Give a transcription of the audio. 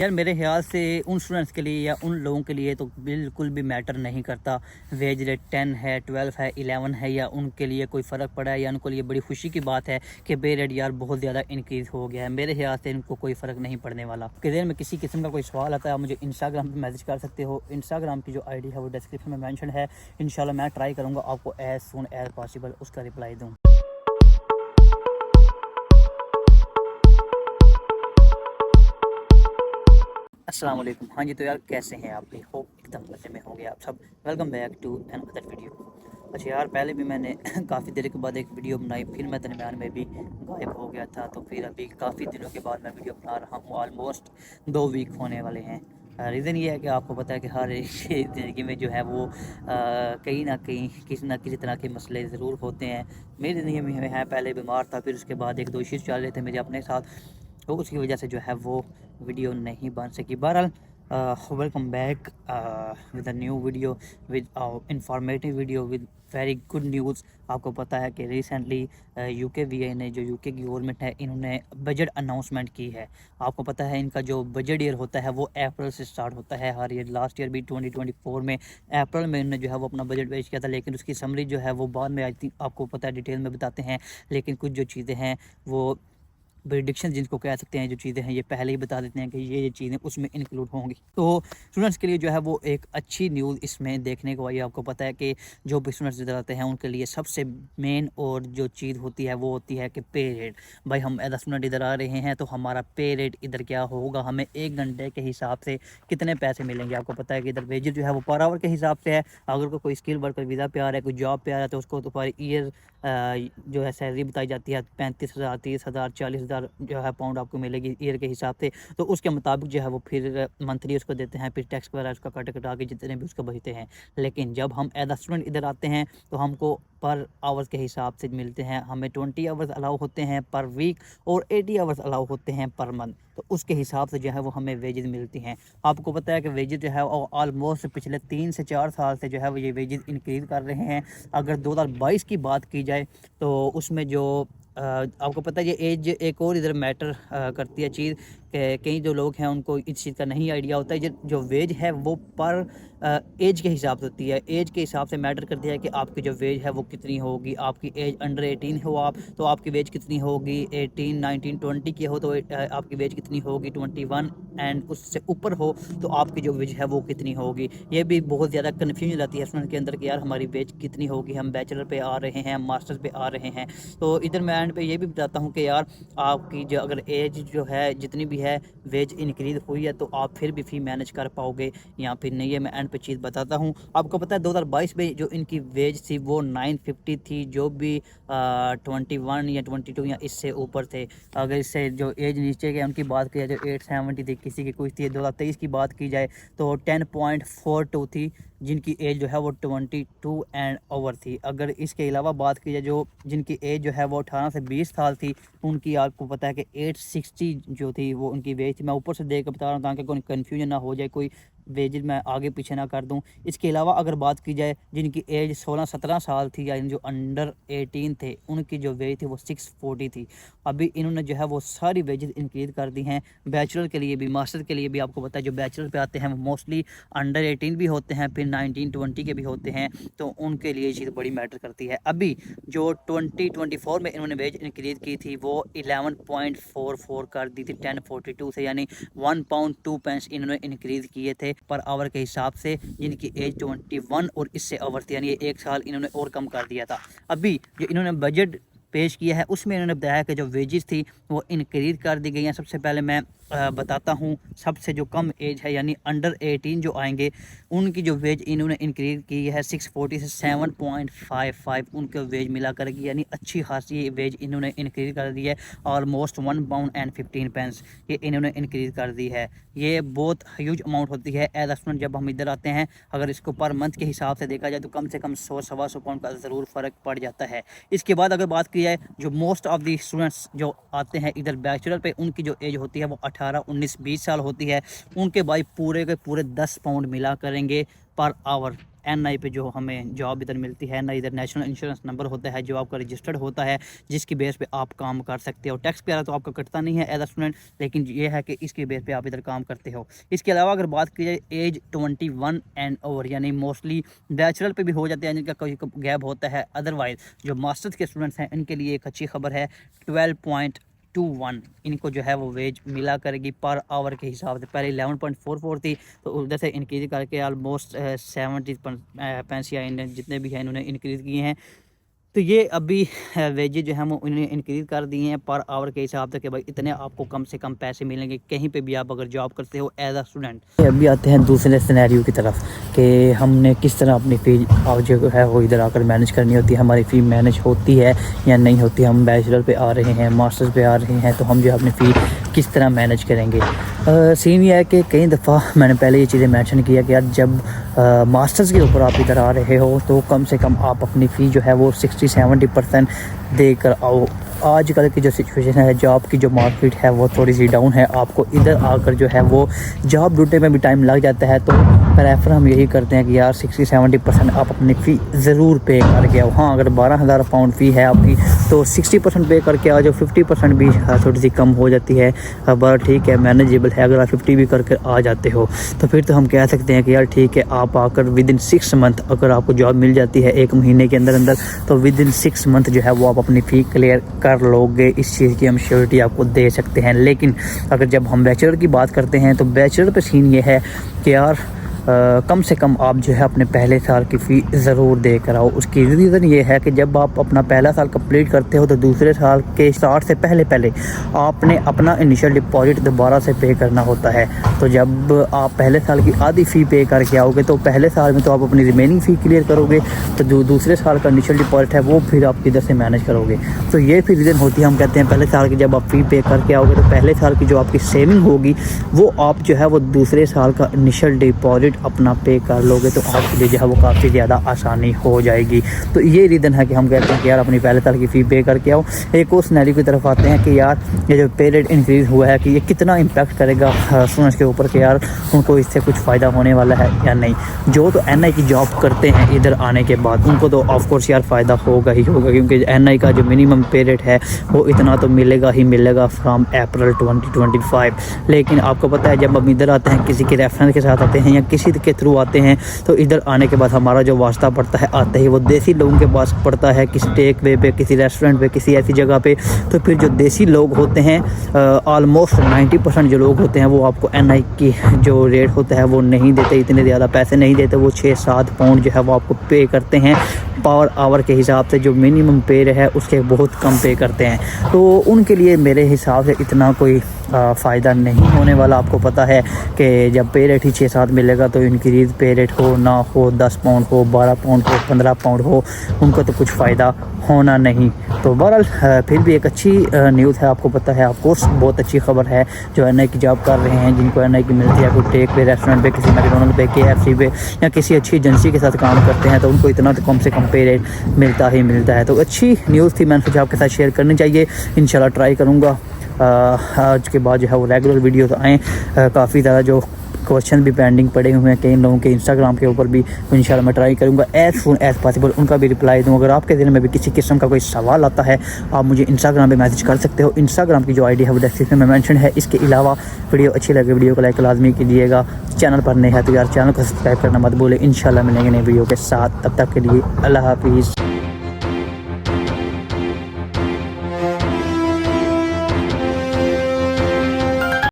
यार मेरे ख्याल से उन स्टूडेंट्स के लिए या उन लोगों के लिए तो बिल्कुल भी मैटर नहीं करता वेज रेट 10 है, 12 है, 11 है, या उनके लिए कोई फ़र्क पड़ा है या उनको लिए बड़ी खुशी की बात है कि पे रेट यार बहुत ज़्यादा इंक्रीज़ हो गया है। मेरे ख्याल से इनको कोई फ़र्क नहीं पड़ने वाला। कि देर में किसी किस्म का कोई सवाल आता है आप मुझे इंस्टाग्राम पर मैसेज कर सकते हो। इंस्टाग्राम की जो ID है वो डिस्क्रिप्शन में मैंशन है। इंशाल्लाह मैं ट्राई करूँगा आपको एज़ सून एज़ पॉसिबल उसका रिप्लाई दूँ। अस्सलाम वालेकुम। हाँ जी, तो यार कैसे हैं आप? भी होप एकदम मज़े में होंगे आप सब। Welcome back to another video. अच्छा यार, पहले भी मैंने काफ़ी देर के बाद एक वीडियो बनाई, फिर मैं दरमियान में भी गायब हो गया था, तो फिर अभी काफ़ी दिनों के बाद मैं वीडियो बना रहा हूँ। ऑलमोस्ट 2 वीक होने वाले हैं। रीज़न ये है कि आपको पता है कि हर एक की ज़िंदगी में जो है वो कहीं ना कहीं किसी ना किसी तरह के मसले ज़रूर होते हैं। मेरी ज़िंदगी में है, पहले बीमार था, फिर उसके बाद 1-2 इश्यूज़ चल रहे थे मेरे अपने साथ, तो उसकी वजह से जो है वो वीडियो नहीं बन सकी। बहरहाल welcome back with a new video, with informative video, with very good news. आपको पता है कि रिसेंटली UKVI ने, जो UK की गवर्नमेंट है, इन्होंने बजट अनाउंसमेंट की है। आपको पता है इनका जो बजट ईयर होता है वो अप्रैल से स्टार्ट होता है हर ईयर। लास्ट ईयर भी 2024 में अप्रैल में इन्होंने जो है वो अपना बजट पेश किया था, लेकिन उसकी समरी जो है वो बाद में आई थी। आपको पता है डिटेल में बताते हैं, लेकिन कुछ जो चीज़ें हैं वो प्रेडिक्शन जिनको कह सकते हैं, जो चीज़ें हैं ये पहले ही बता देते हैं कि ये चीज़ें उसमें इंक्लूड होंगी। तो स्टूडेंट्स के लिए जो है वो एक अच्छी न्यूज़ इसमें देखने को आई। आपको पता है कि जो भी स्टूडेंट्स इधर आते हैं उनके लिए सबसे मेन और जो चीज़ होती है वो होती है कि पे रेट। भाई हम एज स्टूडेंट इधर आ रहे हैं तो हमारा पे रेट इधर क्या होगा, हमें 1 घंटे के हिसाब से कितने पैसे मिलेंगे। आपको पता है कि इधर वेजेस जो है वो पर आवर के हिसाब से है। अगर कोई स्किल वर्कर वीज़ा पे आ रहा है, कोई जॉब पे आ रहा है, तो उसको तो पर ईयर जो है सैलरी बताई जाती है 35,000, 30,000, 40,000 जो है पाउंड आपको मिलेगी ईयर के हिसाब से। तो उसके मुताबिक जो है वो फिर मंथली उसको देते हैं, फिर टैक्स वगैरह उसका कट कटा के जितने भी उसको बचते हैं। लेकिन जब हम एज अ स्टूडेंट इधर आते हैं तो हमको पर आवर्स के हिसाब से मिलते हैं। हमें 20 आवर्स अलाउ होते हैं पर वीक और 80 आवर्स अलाउ होते हैं पर मंथ। तो उसके हिसाब से जो है वो हमें वेजेस मिलती हैं। आपको पता है कि वेजेस जो है ऑलमोस्ट पिछले 3 से 4 साल से जो है वो ये वेजेस इंक्रीज़ कर रहे हैं। अगर 2022 की बात की जाए तो उसमें जो आपको पता है ये एज एक और इधर मैटर करती है चीज़, कि कई जो लोग हैं उनको इस चीज़ का नहीं आइडिया होता है। जो वेज है वो पर एज के हिसाब से होती है। एज के हिसाब से मैटर करती है कि आपकी जो वेज है वो कितनी होगी। आपकी एज अंडर 18 हो आप, तो आपकी वेज कितनी होगी। 18, 19, 20 की हो तो आपकी वेज कितनी होगी। 21 एंड उससे ऊपर हो तो आपकी जो वेज है वो कितनी होगी। ये भी बहुत ज़्यादा कन्फ्यूजन रहती है स्टूडेंट के अंदर कि यार हमारी वेज कितनी होगी, हम बैचलर पे आ रहे हैं, मास्टर्स पे आ रहे हैं। तो इधर मैं एंड पे ये भी बताता हूँ कि यार आपकी जो अगर एज जो है जितनी भी है वेज इंक्रीज़ हुई है तो आप फिर भी फ़ी मैनेज कर पाओगे या फिर नहीं है। मैं एंड पे चीज़ बताता हूँ। आपको पता है 2022 में जो इनकी वेज थी वो 950 थी। जो भी 21 या 22 या इससे ऊपर थे, अगर इससे जो एज नीचे के उनकी बात की जाए तो 870 थी, किसी की कुछ थी। 2023 की बात की जाए तो 10.42 थी, जिनकी एज जो है वो 22 एंड ओवर थी। अगर इसके अलावा बात की जाए जो जिनकी एज जो है वो 18 से 20 साल थी, उनकी आपको पता है कि 860 जो थी वो उनकी वेज थी। मैं ऊपर से देख कर बता रहा हूँ ताकि कोई कन्फ्यूजन ना हो जाए, कोई वेजेस मैं आगे पीछे ना कर दूं। इसके अलावा अगर बात की जाए जिनकी एज 16-17 साल थी या जो अंडर 18 थे, उनकी जो वेज थी वो 640 थी। अभी इन्होंने जो है वो सारी वेजेस इंक्रीज़ कर दी हैं। बैचलर के लिए भी, मास्टर के लिए भी। आपको पता है जो बैचलर पे आते हैं वो मोस्टली अंडर 18 भी होते हैं, फिर 19-20 के भी होते हैं, तो उनके लिए ये चीज़ बड़ी मैटर करती है। अभी जो 2024 में इन्होंने वेज इंक्रीज़ की थी वो 11.44 कर दी थी 1042 से, यानी 1 पाउंड 2 पेंस इन्होंने इंक्रीज़ किए थे पर आवर के हिसाब से, जिनकी एज 21 और इससे ओवर थी, यानी 1 साल इन्होंने और कम कर दिया था। अभी जो इन्होंने बजट पेश किया है उसमें इन्होंने बताया कि जो वेजेस थी वो इंक्रीज़ कर दी गई हैं। सबसे पहले मैं बताता हूँ, सबसे जो कम एज है यानी अंडर 18 जो आएंगे उनकी जो वेज इन्होंने इंक्रीज़ की है 640 से 7.55 उनको वेज मिला करेगी, यानी अच्छी खासी वेज इन्होंने इंक्रीज़ कर दी है। ऑलमोस्ट 1 पाउंड एंड 15 पेंस ये इन्होंने इंक्रीज़ कर दी है। ये बहुत ह्यूज अमाउंट होती है एज स्टूडेंट जब हम इधर आते हैं। अगर इसको पर मंथ के हिसाब से देखा जाए तो कम से कम 100-125 पाउंड का ज़रूर फ़र्क पड़ जाता है। इसके बाद अगर बात की जाए जो मोस्ट ऑफ दी स्टूडेंट्स जो आते हैं इधर बैचलर पे, उनकी जो एज होती है वो 18, 19, 20 साल होती है। उनके भाई पूरे के पूरे 10 पाउंड मिला करेंगे पर आवर। NI पे जो हमें जॉब इधर मिलती है ना, इधर नेशनल इंश्योरेंस नंबर होता है जो आपका रजिस्टर्ड होता है, जिसकी बेस पे आप काम कर सकते हो। टैक्स वगैरह तो आपका कटता नहीं है एज अ स्टूडेंट, लेकिन ये है कि इसके बेस पे आप इधर काम करते हो। इसके अलावा अगर बात की जाए एज 21 एंड ओवर, यानी मोस्टली बैचलर पे भी हो जाते हैं जिनका कोई गैप होता है, अदरवाइज जो मास्टर्स के स्टूडेंट्स हैं इनके लिए एक अच्छी खबर है। 12.21 इनको जो है वो वेज मिला करेगी पर आवर के हिसाब से। पहले 11.44 थी, तो उधर से इंक्रीज करके ऑलमोस्ट 70 पैंसिया जितने भी हैं इन्होंने इंक्रीज़ किए हैं। तो ये अभी वेजेज जो है वो उन्होंने इंक्रीज़ कर दिए हैं पर आवर के हिसाब से कि भाई इतने आपको कम से कम पैसे मिलेंगे कहीं पे भी आप अगर जॉब करते हो एज अ स्टूडेंट। अभी आते हैं दूसरे सिनेरियो की तरफ कि हमने किस तरह अपनी फ़ी जो है वो इधर आकर मैनेज करनी होती है, हमारी फ़ी मैनेज होती है या नहीं होती। हम बैचलर पे आ रहे हैं, मास्टर्स पे आ रहे हैं, तो हम जो है अपनी फ़ी किस तरह मैनेज करेंगे। सीन ये है कि कई दफ़ा मैंने पहले ये चीज़ें मेंशन किया कि यार जब मास्टर्स के ऊपर आप इधर आ रहे हो तो कम से कम आप अपनी फ़ी जो है वो 60-70% देकर आओ। आजकल की जो सिचुएशन है, जॉब की जो मार्केट है वो थोड़ी सी डाउन है, आपको इधर आकर जो है वो जॉब ढूंढने में भी टाइम लग जाता है। तो प्रेफर हम यही करते हैं कि यार 60-70% आप अपनी फ़ी ज़रूर पे करके आओ। हाँ, अगर 12,000 पाउंड फ़ी है आपकी तो 60% पे करके आ जाओ। 50% भी थोड़ी सी कम हो जाती है, बट ठीक है, मैनेजेबल है। अगर आप 50 भी करके आ जाते हो तो फिर तो हम कह सकते हैं कि यार ठीक है, आप आकर विद इन 6 मंथ अगर आपको जॉब मिल जाती है 1 महीने के अंदर अंदर, तो विद इन 6 मंथ जो है वो आप अपनी फ़ी क्लियर कर लोगे। इस चीज़ की हम श्योरिटी आपको दे सकते हैं। लेकिन अगर जब हम बैचलर की बात करते हैं तो बैचलर पे सीन ये है कि यार कम से कम आप जो है अपने पहले साल की फ़ी ज़रूर दे कर आओ। उसकी रीज़न ये है कि जब आप अपना पहला साल कंप्लीट करते हो तो दूसरे साल के स्टार्ट से पहले आपने अपना इनिशियल डिपॉजिट दोबारा से पे करना होता है। तो जब आप पहले साल की आधी फ़ी पे करके आओगे तो पहले साल में तो आप अपनी रिमेनिंग फ़ी क्लियर करोगे, तो जो दूसरे साल का इनिशियल डिपॉजिट है वो फिर आप किधर से मैनेज करोगे। तो ये फिर रीज़न होती है, हम कहते हैं पहले साल की जब आप फ़ी पे करके आओगे तो पहले साल की जो आपकी सेविंग होगी वो आप जो है वो दूसरे साल का इनिशियल डिपॉजिट अपना पे कर लोगे, तो आपके लिए जो है वो काफ़ी ज़्यादा आसानी हो जाएगी। तो ये रीज़न है कि हम कहते हैं कि यार अपनी पहले साल की फ़ी पे करके आओ। एक और सिनेरियो की तरफ आते हैं कि यार ये जो पे रेट इंक्रीज़ हुआ है कि ये कितना इम्पैक्ट करेगा स्टूडेंट्स के ऊपर, कि यार उनको इससे कुछ फ़ायदा होने वाला है या नहीं। जो तो NI की जॉब करते हैं इधर आने के बाद उनको तो ऑफकोर्स यार फ़ायदा होगा ही होगा, क्योंकि NI का जो मिनिमम पे रेट है वो इतना तो मिलेगा ही मिलेगा फ्राम अप्रैल 2025। लेकिन आपको पता है जब हम इधर आते हैं किसी के रेफरेंस के साथ आते हैं या किसी के थ्रू आते हैं, तो इधर आने के बाद हमारा जो वास्ता पड़ता है आते ही वो देसी लोगों के पास पड़ता है, किसी टेक वे पे, किसी रेस्टोरेंट पे, किसी ऐसी जगह पे। तो फिर जो देसी लोग होते हैं ऑलमोस्ट 90% जो लोग होते हैं वो आपको NI की जो रेट होता है वो नहीं देते, इतने ज़्यादा पैसे नहीं देते। वो 6-7 पाउंड जो है वो आपको पे करते हैं पर आवर के हिसाब से। जो मिनिमम पे है उसके बहुत कम पे करते हैं, तो उनके लिए मेरे हिसाब से इतना कोई फ़ायदा नहीं होने वाला। आपको पता है कि जब पे रेट ही 6-7 मिलेगा तो इंक्रीज़ पे रेट हो ना हो, 10 पाउंड हो, 12 पाउंड हो, 15 पाउंड हो, उनको तो कुछ फ़ायदा होना नहीं। तो बहरहाल फिर भी एक अच्छी न्यूज़ है। आपको पता है ऑफकोर्स बहुत अच्छी खबर है जो NI की जॉब कर रहे हैं, जिनको NI की मिलती है, कोई टेक पे, रेस्टोरेंट पे, किसी मैकडोनल्ड पे, KFC पे या किसी अच्छी एजेंसी के साथ काम करते हैं, तो उनको इतना तो कम से कम पे रेट मिलता ही मिलता है। तो अच्छी न्यूज़ थी, मैंने सोचा आपके साथ शेयर करनी चाहिए। इंशाल्लाह ट्राई करूँगा आज के बाद जो है वो रेगुलर वीडियो तो आएँ। काफ़ी ज़्यादा जो क्वेश्चन भी पेंडिंग पड़े हुए हैं कई लोगों के इंस्टाग्राम के ऊपर भी, तो इंशाल्लाह मैं ट्राई करूँगा एज़ सून एज़ पॉसिबल उनका भी रिप्लाई दूँ। अगर आपके दिल में भी किसी किस्म का कोई सवाल आता है आप मुझे इंस्टाग्राम पे मैसेज कर सकते हो। इंस्टाग्राम की जो ID है वो डिस्क्रिप्शन में मेंशन है। इसके अलावा वीडियो अच्छी लगे वीडियो को लाइक लाजमी कीजिएगा। चैनल पर नए है तो यार चैनल को सब्सक्राइब करना मत भूलें। इंशाल्लाह मिलेंगे नई वीडियो के साथ, तब तक के लिए अल्लाह हाफिज़।